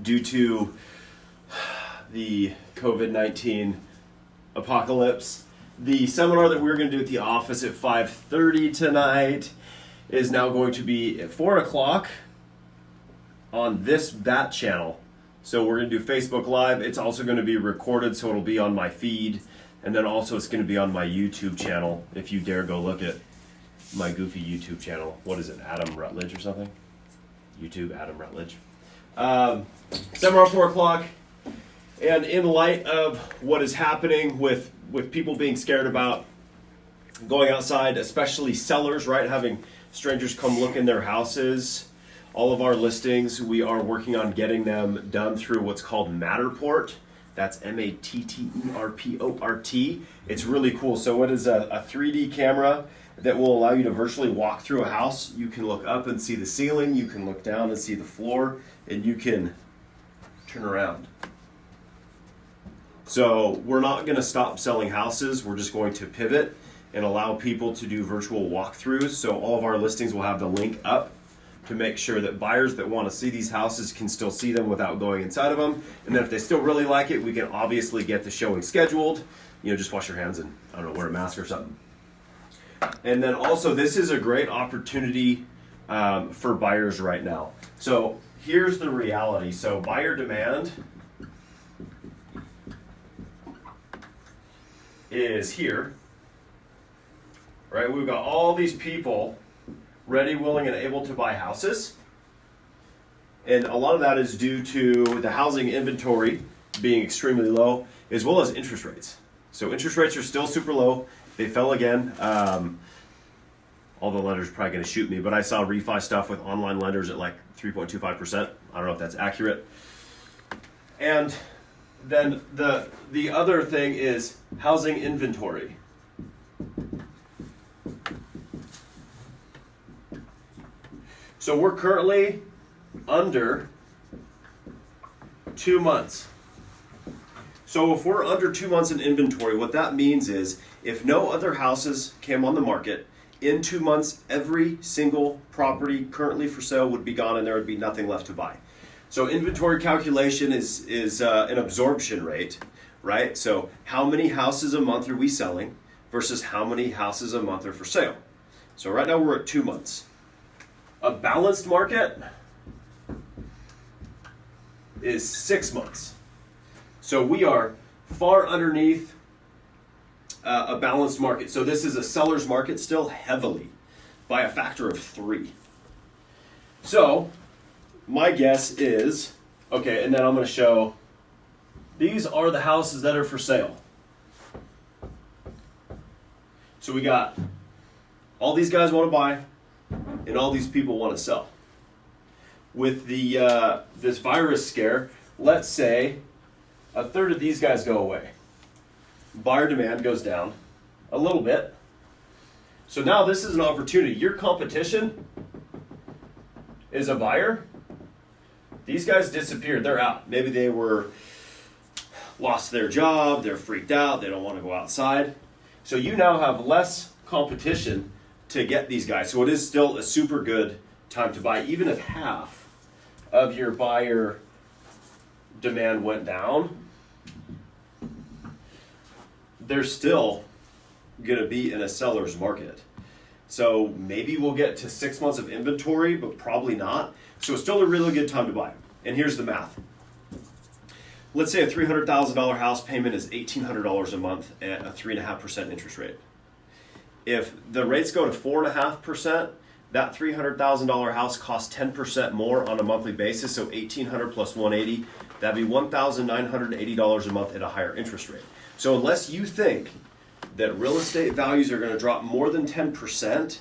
due to the COVID-19 apocalypse. The seminar that we were going to do at the office at 5:30 tonight is now going to be at 4 o'clock on that channel. So we're going to do Facebook Live. It's also going to be recorded, so it'll be on my feed. And then also it's going to be on my YouTube channel, if you dare go look at my goofy YouTube channel. What is it, Adam Rutledge or something? YouTube, Adam Rutledge. Seminar 4 o'clock. And in light of what is happening with people being scared about going outside, especially sellers, right? Having strangers come look in their houses. All of our listings, we are working on getting them done through what's called Matterport. That's Matterport. It's really cool. So it is a 3D camera that will allow you to virtually walk through a house. You can look up and see the ceiling. You can look down and see the floor. And you can turn around. So we're not going to stop selling houses. We're just going to pivot and allow people to do virtual walkthroughs. So all of our listings will have the link up to make sure that buyers that want to see these houses can still see them without going inside of them. And then if they still really like it, we can obviously get the showing scheduled. Just wash your hands and, I don't know, wear a mask or something. And then also, this is a great opportunity for buyers right now. So here's the reality. So buyer demand is here, right? We've got all these people ready, willing, and able to buy houses. And a lot of that is due to the housing inventory being extremely low, as well as interest rates. So interest rates are still super low. They fell again. All the lenders are probably going to shoot me, but I saw refi stuff with online lenders at like 3.25%. I don't know if that's accurate. And then the other thing is housing inventory. So we're currently under 2 months. So if we're under 2 months in inventory, what that means is if no other houses came on the market, in 2 months, every single property currently for sale would be gone and there would be nothing left to buy. So inventory calculation is an absorption rate, right? So how many houses a month are we selling versus how many houses a month are for sale? So right now we're at 2 months. A balanced market is 6 months. So we are far underneath a balanced market. So this is a seller's market still heavily by a factor of 3. So my guess is, okay, and then I'm going to show, these are the houses that are for sale. So we got all these guys want to buy, and all these people want to sell. With the this virus scare, let's say a third of these guys go away. Buyer demand goes down a little bit. So now this is an opportunity. Your competition is a buyer. These guys disappeared. They're out. Maybe they lost their job. They're freaked out. They don't want to go outside. So you now have less competition to get these guys. So it is still a super good time to buy. Even if half of your buyer demand went down, they're still going to be in a seller's market. So maybe we'll get to 6 months of inventory, but probably not. So it's still a really good time to buy. And here's the math. Let's say a $300,000 house payment is $1,800 a month at a 3.5% interest rate. If the rates go to 4.5%, that $300,000 house costs 10% more on a monthly basis. So $1,800 plus $180, that'd be $1,980 a month at a higher interest rate. So unless you think that real estate values are going to drop more than 10%,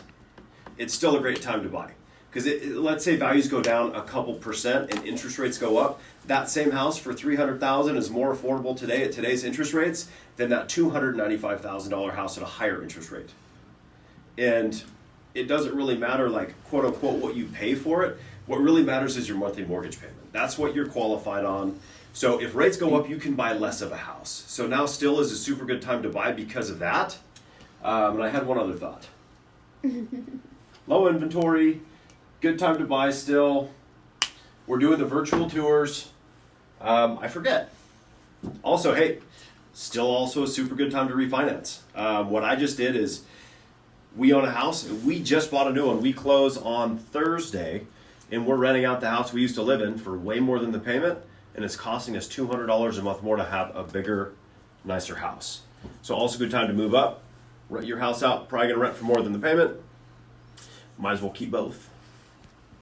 it's still a great time to buy. Because let's say values go down a couple percent and interest rates go up, that same house for $300,000 is more affordable today at today's interest rates than that $295,000 house at a higher interest rate. And it doesn't really matter, like, quote unquote, what you pay for it. What really matters is your monthly mortgage payment. That's what you're qualified on. So if rates go up, you can buy less of a house. So now still is a super good time to buy because of that. And I had one other thought. Low inventory, good time to buy still. We're doing the virtual tours. I forget. Also, hey, still also a super good time to refinance. What I just did is we own a house. We just bought a new one. We close on Thursday, and we're renting out the house we used to live in for way more than the payment, and it's costing us $200 a month more to have a bigger, nicer house. So also a good time to move up, rent your house out. Probably going to rent for more than the payment. Might as well keep both.